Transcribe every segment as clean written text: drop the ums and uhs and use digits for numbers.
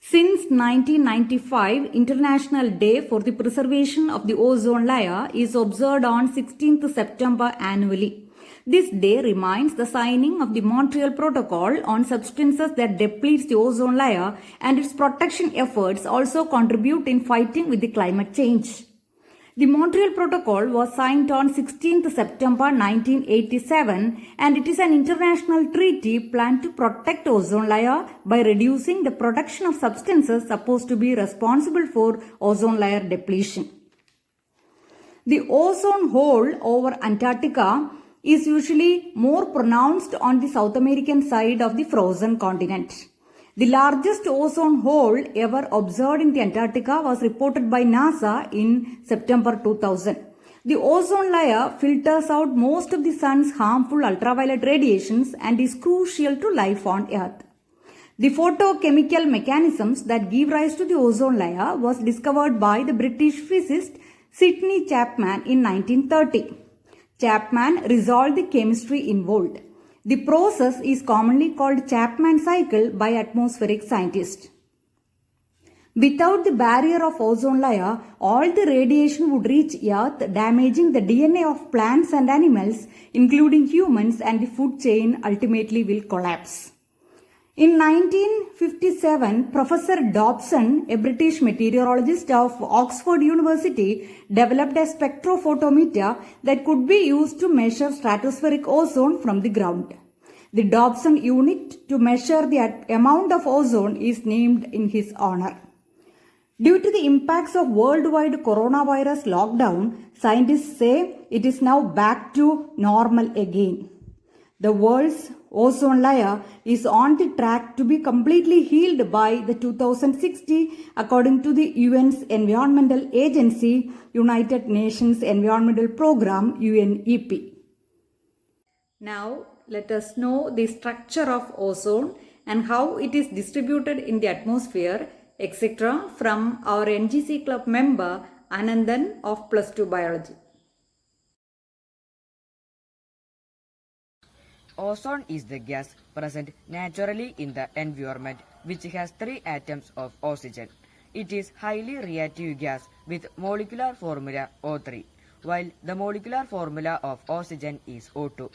Since 1995, International Day for the Preservation of the Ozone Layer is observed on 16th September annually. This day reminds the signing of the Montreal Protocol on substances that deplete the ozone layer, and its protection efforts also contribute in fighting with the climate change. The Montreal Protocol was signed on 16th September 1987, and it is an international treaty planned to protect ozone layer by reducing the production of substances supposed to be responsible for ozone layer depletion. The ozone hole over Antarctica is usually more pronounced on the South American side of the frozen continent. The largest ozone hole ever observed in the Antarctica was reported by NASA in September 2000. The ozone layer filters out most of the sun's harmful ultraviolet radiations and is crucial to life on Earth. The photochemical mechanisms that give rise to the ozone layer was discovered by the British physicist Sidney Chapman in 1930. Chapman resolved the chemistry involved. The process is commonly called Chapman cycle by atmospheric scientists. Without the barrier of ozone layer, all the radiation would reach Earth, damaging the DNA of plants and animals, including humans, and the food chain ultimately will collapse. In 1957, Professor Dobson, a British meteorologist of Oxford University, developed a spectrophotometer that could be used to measure stratospheric ozone from the ground. The Dobson unit to measure the amount of ozone is named in his honor. Due to the impacts of worldwide coronavirus lockdown, scientists say it is now back to normal again. The world's ozone layer is on the track to be completely healed by the 2060, according to the UN's Environmental Agency, United Nations Environmental Programme, UNEP. Now, let us know the structure of ozone and how it is distributed in the atmosphere, etc. from our NGC Club member Anandan of Plus 2 Biology. Ozone is the gas present naturally in the environment, which has 3 atoms of oxygen. It is highly reactive gas with molecular formula O3, while the molecular formula of oxygen is O2.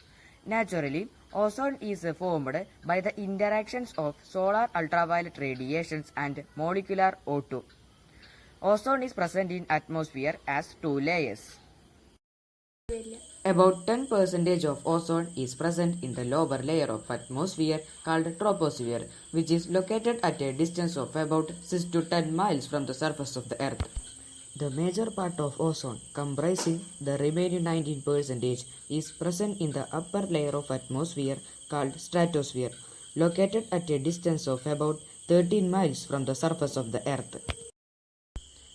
Naturally, ozone is formed by the interactions of solar ultraviolet radiations and molecular O2. Ozone is present in atmosphere as 2 layers. About 10% of ozone is present in the lower layer of atmosphere called troposphere, which is located at a distance of about 6 to 10 miles from the surface of the Earth. The major part of ozone, comprising the remaining 19%, is present in the upper layer of atmosphere called stratosphere, located at a distance of about 13 miles from the surface of the Earth.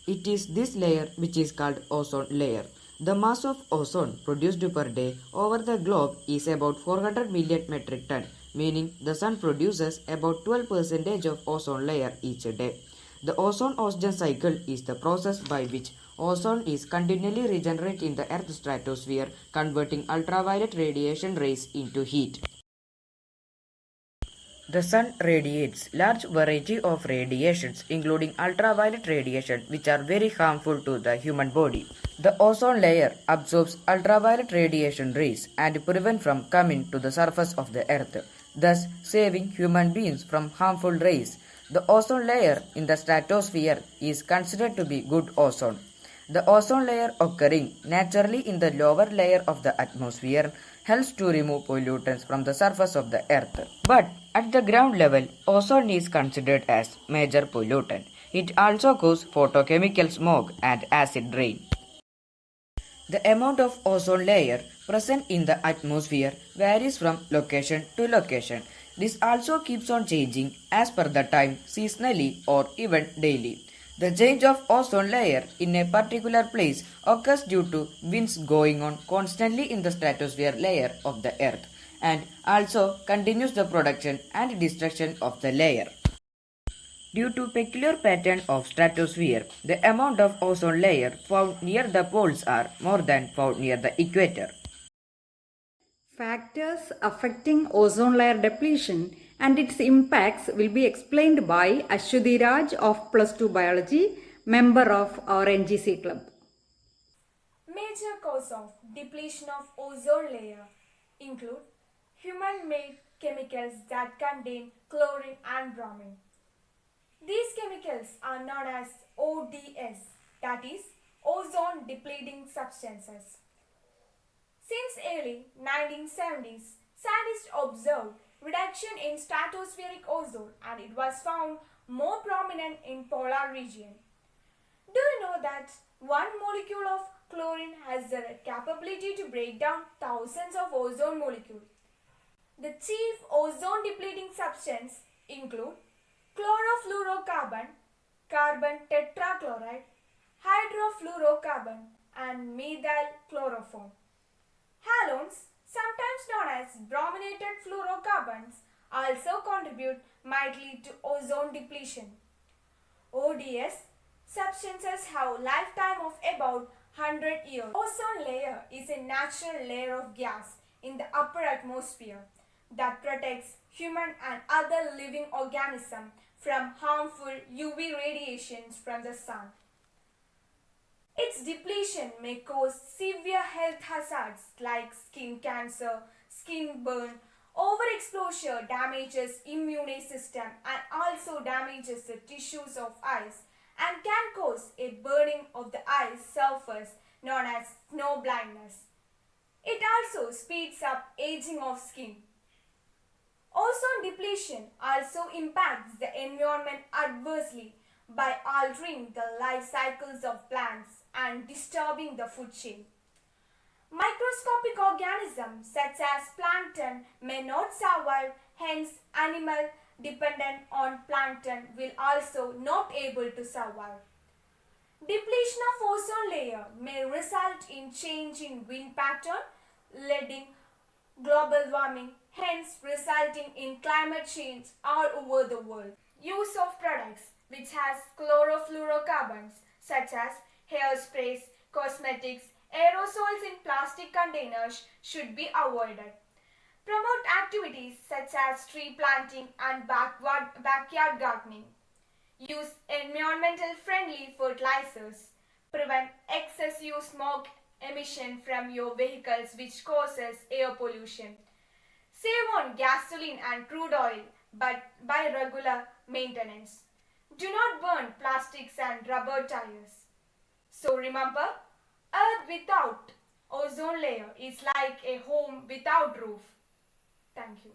It is this layer which is called ozone layer. The mass of ozone produced per day over the globe is about 400 million metric ton, meaning the sun produces about 12% of ozone layer each day. The ozone-oxygen cycle is the process by which ozone is continually regenerated in the Earth's stratosphere, converting ultraviolet radiation rays into heat. The sun radiates large variety of radiations, including ultraviolet radiation, which are very harmful to the human body. The ozone layer absorbs ultraviolet radiation rays and prevent from coming to the surface of the Earth, thus saving human beings from harmful rays. The ozone layer in the stratosphere is considered to be good ozone. The ozone layer occurring naturally in the lower layer of the atmosphere helps to remove pollutants from the surface of the Earth. But at the ground level, ozone is considered as major pollutant. It also causes photochemical smoke and acid rain. The amount of ozone layer present in the atmosphere varies from location to location. This also keeps on changing as per the time, seasonally or even daily. The change of ozone layer in a particular place occurs due to winds going on constantly in the stratosphere layer of the Earth, and also continues the production and destruction of the layer. Due to peculiar pattern of stratosphere, the amount of ozone layer found near the poles are more than found near the equator. Factors affecting ozone layer depletion and its impacts will be explained by Ashwati Raj of Plus 2 Biology, member of our NGC club. Major cause of depletion of ozone layer include human-made chemicals that contain chlorine and bromine. These chemicals are known as ODS, that is, ozone depleting substances. Since early 1970s, scientists observed reduction in stratospheric ozone and it was found more prominent in polar region. Do you know that one molecule of chlorine has the capability to break down thousands of ozone molecules? The chief ozone depleting substances include chlorofluorocarbon, carbon tetrachloride, hydrofluorocarbon, and methyl chloroform. Halogens, sometimes known as brominated fluorocarbons, also contribute mightily to ozone depletion. ODS substances have a lifetime of about 100 years. Ozone layer is a natural layer of gas in the upper atmosphere that protects human and other living organisms from harmful UV radiations from the sun. Its depletion may cause severe health hazards like skin cancer, skin burn. Overexposure damages immune system and also damages the tissues of eyes and can cause a burning of the eye surface known as snow blindness. It also speeds up aging of skin. Ozone depletion also impacts the environment adversely by altering the life cycles of plants and disturbing the food chain. Microscopic organisms such as plankton may not survive, hence animal dependent on plankton will also not able to survive. Depletion of ozone layer may result in change in wind pattern, leading global warming, hence resulting in climate change all over the world. Use of products which has chlorofluorocarbons such as hairsprays, cosmetics, aerosols in plastic containers should be avoided. Promote activities such as tree planting and backyard gardening. Use environmental friendly fertilizers. Prevent excessive smoke emission from your vehicles which causes air pollution. Save on gasoline and crude oil but by regular maintenance. Do not burn plastics and rubber tires. So remember, Earth without ozone layer is like a home without roof. Thank you.